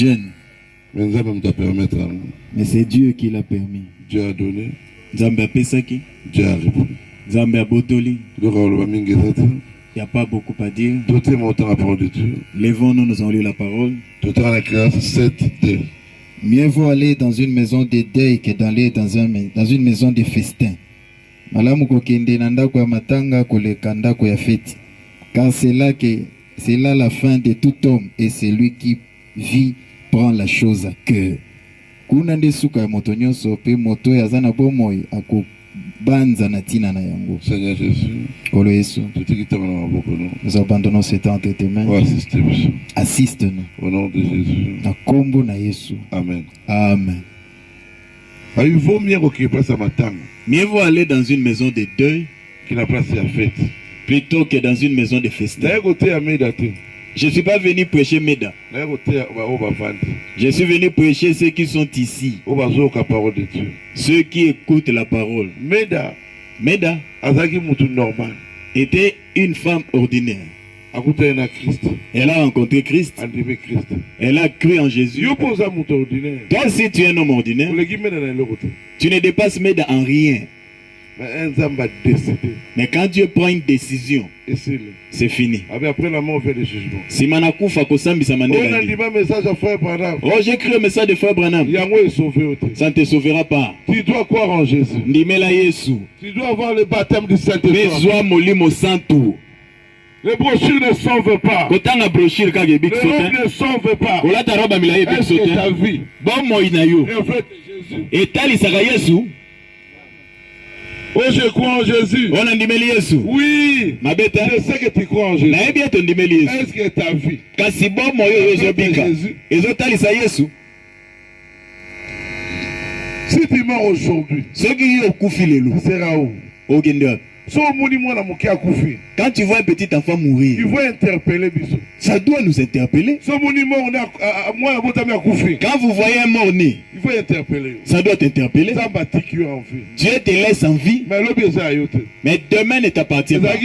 jeune. Mais nous allons te permettre. Mais c'est Dieu qui l'a permis. Dieu a donné. Zambé a pesaki. Dieu a répondu. Zambé a botoli. Il n'y a pas beaucoup à dire. D'autres montant la parole de Dieu. Lèvons-nous, nous allons lire la parole. D'autres la classe 7D. Mieux vaut aller dans une maison de deuil que d'aller dans une maison de festin. Malamu kokende na ndako ya matanga koleka ndako ya fête. Car c'est là la fin de tout homme et celui qui vit prend la chose à cœur. Kuna nde suka ya moto nyonso pe moto ya zana bomoi ako banza na tina na yango. Seigneur Jésus. Kolo Yesu. Nous abandonnons ce temps entre tes mains. Assiste-nous. Au nom de Jésus. Na kombo na Yesu. Amen. Amen. Il vaut mieux occuper sa matanga. Mieux vaut aller dans une maison de deuil qu'il a place à fête. Plutôt que dans une maison de festin. Je ne suis pas venu prêcher Meda. Je suis venu prêcher ceux qui sont ici. Ceux qui écoutent la parole. Meda était une femme ordinaire. Elle a rencontré Christ. Elle a cru en Jésus. Toi, si tu es un homme ordinaire, tu ne dépasses Meda en rien. Mais quand Dieu prend une décision, c'est fini. Après la mort, on fait le jugement. Si manakufa kosambi sa mandela. Oh, j'ai cru le message de frère Branham. Ça ne te sauvera pas. Tu dois croire en Jésus. Tu dois avoir le baptême du Saint-Esprit. Les brochures ne sauvent pas. Les robes ne sauvent pas. Est-ce que ta vie reflète Jésus? Oh, je crois en Jésus. Oui. Je sais que tu crois en Jésus. Est-ce que ta vie Jésus? Si tu meurs aujourd'hui, tu seras où? Quand tu vois un petit enfant mourir, il faut interpeller. Ça doit nous interpeller. Quand vous voyez un mort-né, il faut interpeller. Ça doit t'interpeller. Dieu te laisse en vie. Mais demain ne t'appartient pas.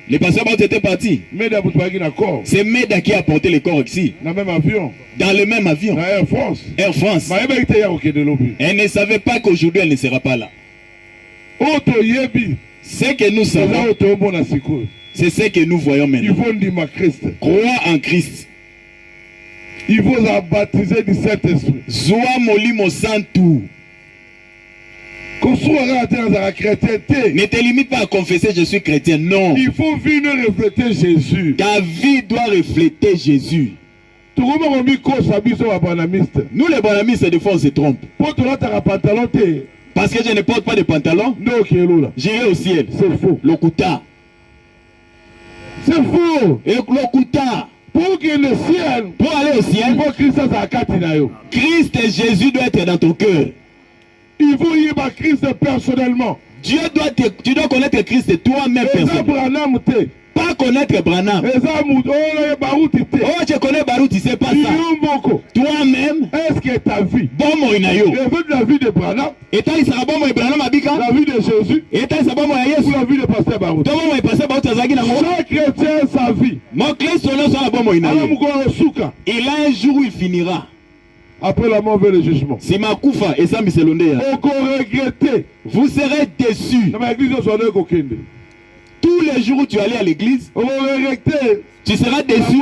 Les pasteurs étaient partis. C'est Meda qui a porté le corps ici. Dans le même avion. Air France. Elle ne savait pas qu'aujourd'hui elle ne sera pas là. Ce que nous savons, c'est ce que nous voyons maintenant. Crois en Christ. Il faut baptiser du Saint-Esprit. Ne te limite pas à confesser je suis chrétien, non. Il faut venir refléter Jésus. Ta vie doit refléter Jésus. Nous les banamistes, des fois on se trompe. Parce que je ne porte pas de pantalon, j'irai au ciel. C'est faux. L'okuta. C'est faux. Et l'okuta. Pour aller au ciel, Christ et Jésus doivent être dans ton cœur. Il faut y avoir Christ personnellement. Tu dois connaître Christ toi-même personnellement. Pas connaître Branham. Oh, tu connais Barouti, c'est pas ça. Toi-même, est-ce que ta vie, la vie de Branham, la vie de Jésus, ou la vie de Pasteur Barouti? Chaque chrétien sa vie. Il a un jour où il finira. Après la mort vers le jugement. Si ma koufa et ça me regretter. Vous serez déçus. Tous les jours où tu allais à l'église, tu seras déçu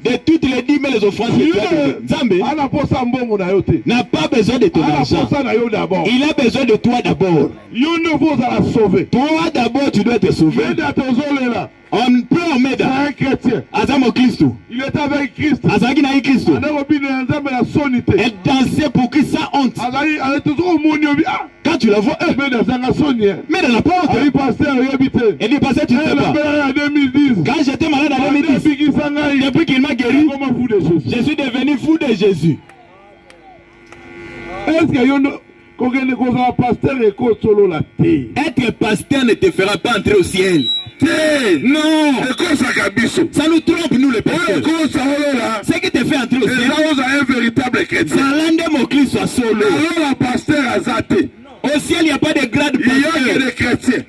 de toutes les 10 000 offrandes que tu as. Zambé n'a pas besoin de ton argent. Il a besoin de toi d'abord. Toi d'abord, tu dois être sauvé. On peut en mettre un chrétien. Il était avec Christ. Elle dansait pour Christ sans honte. Quand tu la vois, mais elle n'a pas honte. Elle dit, pasteur, tu ne sais pas. Quand j'étais malade en 2010, depuis qu'il m'a guéri, je suis devenu fou de Jésus. Est-ce être pasteur ne te fera pas entrer au ciel. Non, ça nous trompe nous les pasteurs. Ce qui te fait entrer au ciel, un véritable chrétien. Au ciel, il n'y a pas de grade. Il y a que des chrétiens.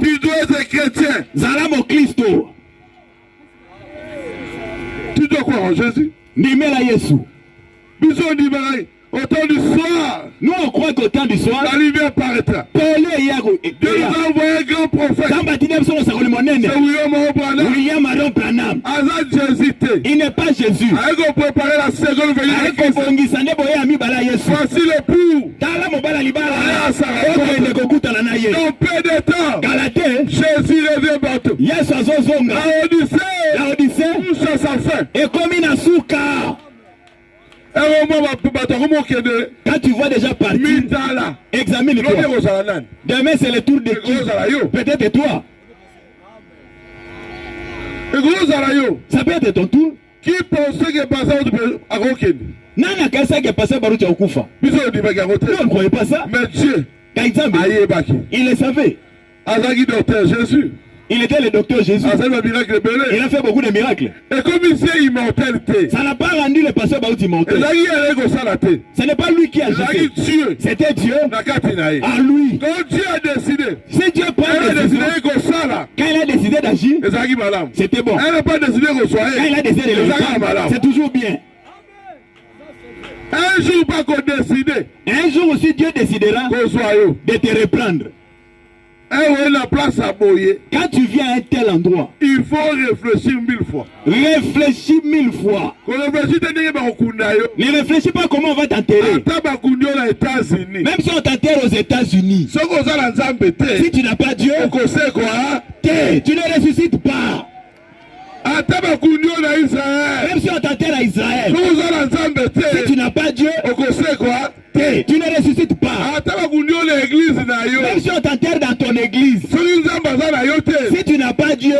Tu dois être chrétien. Tu dois croire en ndimela Yesu. Biso ndimela au temps du soir. Nous on croit qu'au temps du soir, la lumière paraîtra. Dieu nous a envoyé un grand prophète. C'est William Aaron Branham. Il n'est pas Jésus. Il préparer la seconde venue de Christ. Voici le pou. Dans peu de temps, Jésus revient bientôt. La Odyssée, tout ça, ça fait. Et comme il a souka. Quand tu vois déjà partir, examine-toi. Demain c'est le tour de qui? Peut-être toi. Ça peut être ton tour. Qui pensait que passait à Roken? Nana Kasa qui est passé par Okufa. Nous ne croyons pas ça. Mais Dieu, il le savait. Docteur Jésus. Il était le docteur Jésus. Il a fait beaucoup de miracles. Et comme il sait immortalité, ça n'a pas rendu le pasteur Baout immortel. Ce n'est pas lui qui a jeté. C'était Dieu. À lui. Quand Dieu a décidé, si Dieu prend la décision, quand il a décidé d'agir, c'était bon. Elle n'a pas décidé de soigner. Quand il a décidé de le faire, c'est toujours bien. Un jour pas qu'on décide. Un jour aussi Dieu décidera de te reprendre. La place à boyer. Quand tu viens à un tel endroit, il faut réfléchir 1000 fois. Réfléchis 1000 fois. Ne réfléchis pas comment on va t'enterrer. Même si on t'enterre aux États-Unis, si tu n'as pas Dieu, tu ne ressuscites pas. Même si on t'enterre à Israël, si tu n'as pas Dieu, tu ne ressuscites pas. Même si on t'enterre dans ton église, si tu n'as pas Dieu,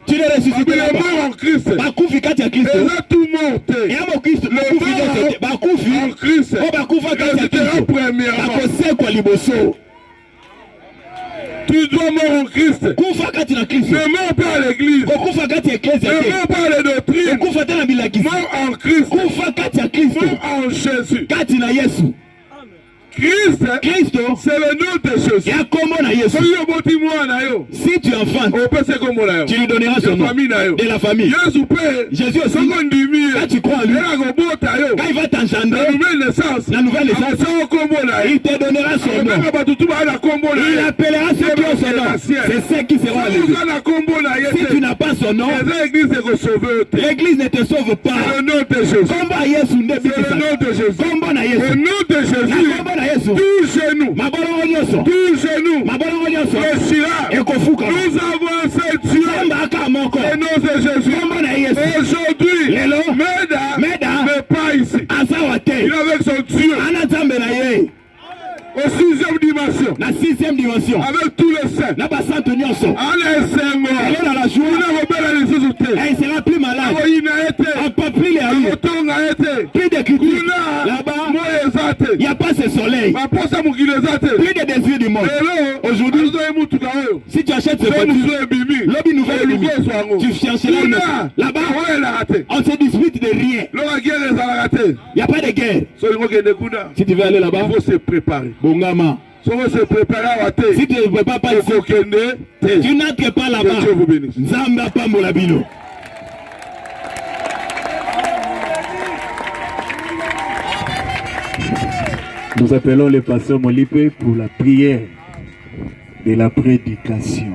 tu ne ressuscites pas. Bakufi kati ya Kristo. Yamo Kristo. Bakufi. Bakufa kati ya Kristo. Bakosekwa liboso. Tu dois mourir en Christ. Kufa kati na Kristo. Ne meurs pas à l'église. Kufa kati ya ecclesia. Ne meurs pas à la doctrine. Kufa tena bilakisi. Meurs en Christ. Kufa kati ya Kristo. Meurs en Jésus. Kati na Yesu. Christ, c'est le nom de Jésus. Si tu enfantes, tu lui donneras son nom de la famille. Jésus aussi, quand tu crois en lui, quand il va t'engendrer, la nouvelle naissance, il te donnera son nom. Il appellera ceux qui ont son nom. C'est ceux qui seront enlevés. Si tu n'as pas son nom, l'église ne te sauve pas. C'est le nom de Jésus. C'est le nom de Jésus. Le nom de Jésus. Touche-nous. Touche-nous. Nous avons ce Dieu. Le nom de Jésus. Aujourd'hui, Meda n'est pas ici. Il est avec son Dieu. Au sixième dimension. Avec tous les saints. Allez, Seigneur. Il sera plus malade. On peut plus les aller. Plus de culture. Là-bas, il n'y a pas ce soleil. Plus de désirs du monde. Aujourd'hui, si tu achètes ce voiture, l'objet nouvelle, tu chercheras là-bas. On se dispute de rien. Il n'y a pas de guerre. Si tu veux aller là-bas, il faut se préparer. Bongama. Si tu ne veux pas ici, tu n'entres pas là-bas. Que Dieu vous bénisse. Zamba Pambolabino. Nous appelons le pasteur Molipe pour la prière de la prédication.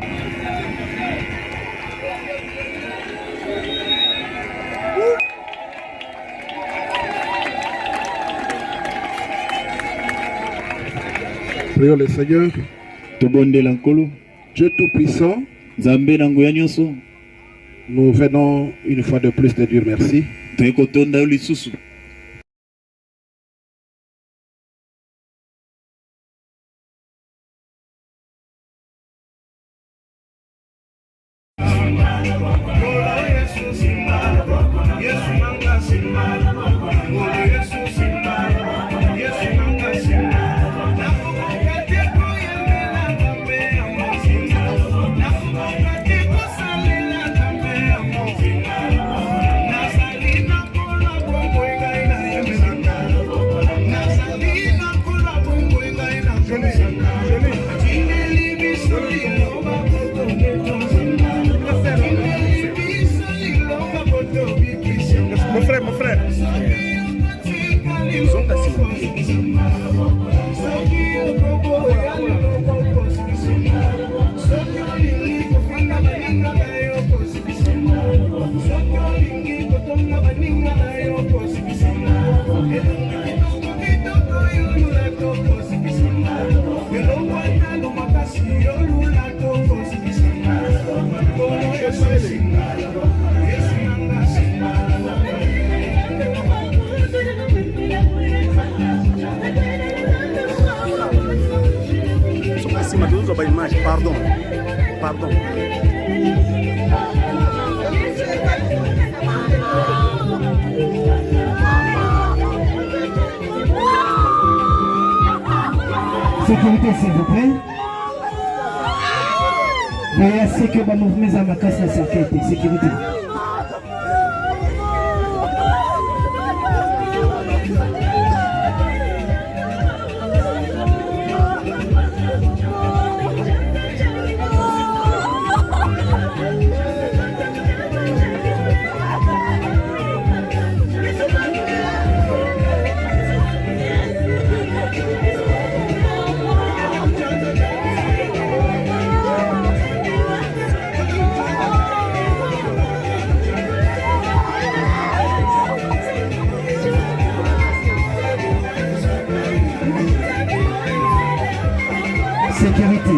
Prions le Seigneur. Dieu Tout-Puissant, nous venons une fois de plus te dire merci. Pardon. Pardon. Sécurité, s'il vous plaît. Veuillez à ce que ma mouvement à ma casse la sécurité. Sécurité. Sécurité.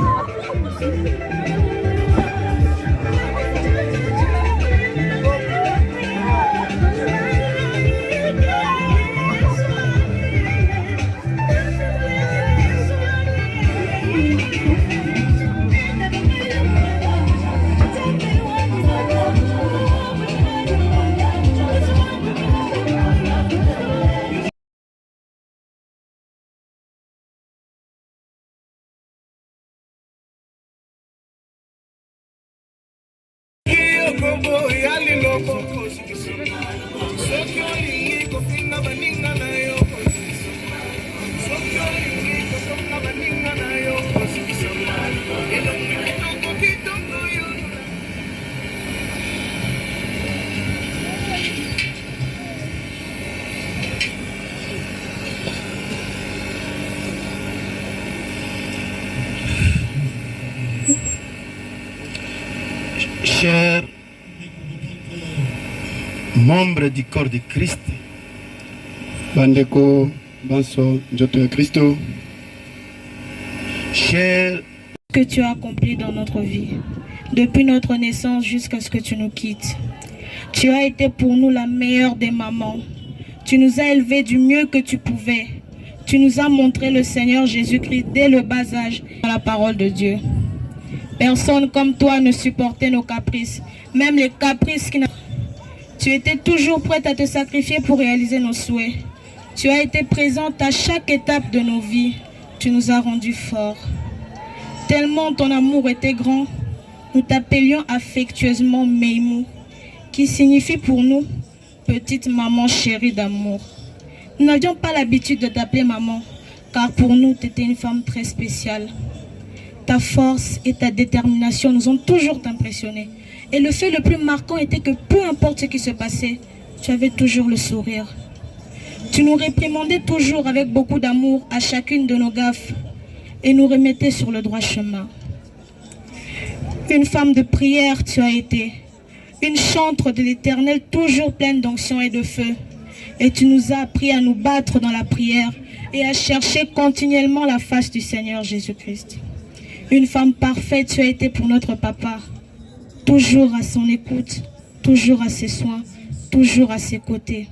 Chers membres du corps de Christ, Bandeko Banso Njoto Christo, chers que tu as accompli dans notre vie, depuis notre naissance jusqu'à ce que tu nous quittes. Tu as été pour nous la meilleure des mamans. Tu nous as élevés du mieux que tu pouvais. Tu nous as montré le Seigneur Jésus-Christ dès le bas âge dans la parole de Dieu. Personne comme toi ne supportait nos caprices, même les caprices qui n'ont... Tu étais toujours prête à te sacrifier pour réaliser nos souhaits. Tu as été présente à chaque étape de nos vies. Tu nous as rendus forts. Tellement ton amour était grand, nous t'appelions affectueusement Meimou, qui signifie pour nous petite maman chérie d'amour. Nous n'avions pas l'habitude de t'appeler maman, car pour nous, tu étais une femme très spéciale. Ta force et ta détermination nous ont toujours impressionnés. Et le fait le plus marquant était que peu importe ce qui se passait, tu avais toujours le sourire. Tu nous réprimandais toujours avec beaucoup d'amour à chacune de nos gaffes et nous remettais sur le droit chemin. Une femme de prière tu as été, une chantre de l'Éternel toujours pleine d'onction et de feu. Et tu nous as appris à nous battre dans la prière et à chercher continuellement la face du Seigneur Jésus-Christ. Une femme parfaite tu as été pour notre papa, toujours à son écoute, toujours à ses soins, toujours à ses côtés.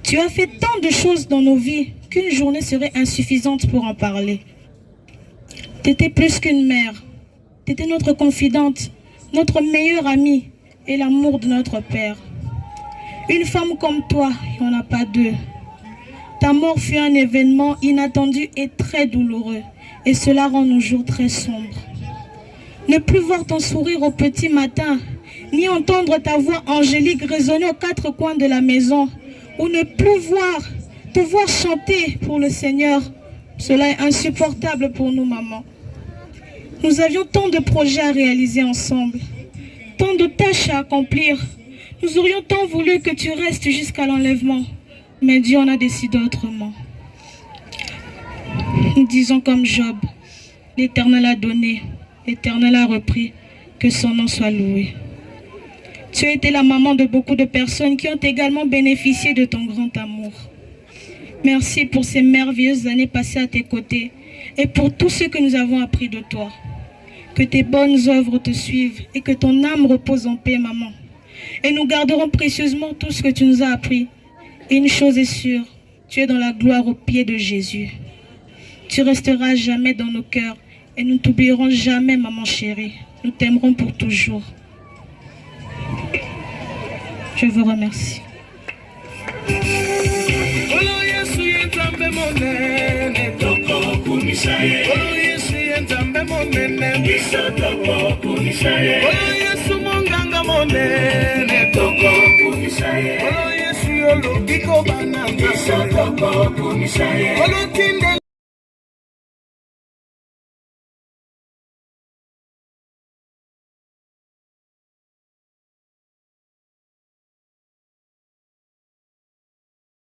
Tu as fait tant de choses dans nos vies qu'une journée serait insuffisante pour en parler. Tu étais plus qu'une mère, tu étais notre confidente, notre meilleure amie et l'amour de notre Père. Une femme comme toi, il n'y en a pas deux. Ta mort fut un événement inattendu et très douloureux, et cela rend nos jours très sombres. Ne plus voir ton sourire au petit matin, ni entendre ta voix angélique résonner aux quatre coins de la maison, ou ne plus te voir chanter pour le Seigneur, cela est insupportable pour nous, maman. Nous avions tant de projets à réaliser ensemble, tant de tâches à accomplir. Nous aurions tant voulu que tu restes jusqu'à l'enlèvement, mais Dieu en a décidé autrement. Nous disons comme Job, l'Éternel a donné, l'Éternel a repris, que son nom soit loué. Tu as été la maman de beaucoup de personnes qui ont également bénéficié de ton grand amour. Merci pour ces merveilleuses années passées à tes côtés et pour tout ce que nous avons appris de toi. Que tes bonnes œuvres te suivent et que ton âme repose en paix, maman. Et nous garderons précieusement tout ce que tu nous as appris. Et une chose est sûre, tu es dans la gloire au pied de Jésus. Tu resteras jamais dans nos cœurs et nous ne t'oublierons jamais, maman chérie. Nous t'aimerons pour toujours. Je vous remercie. Olo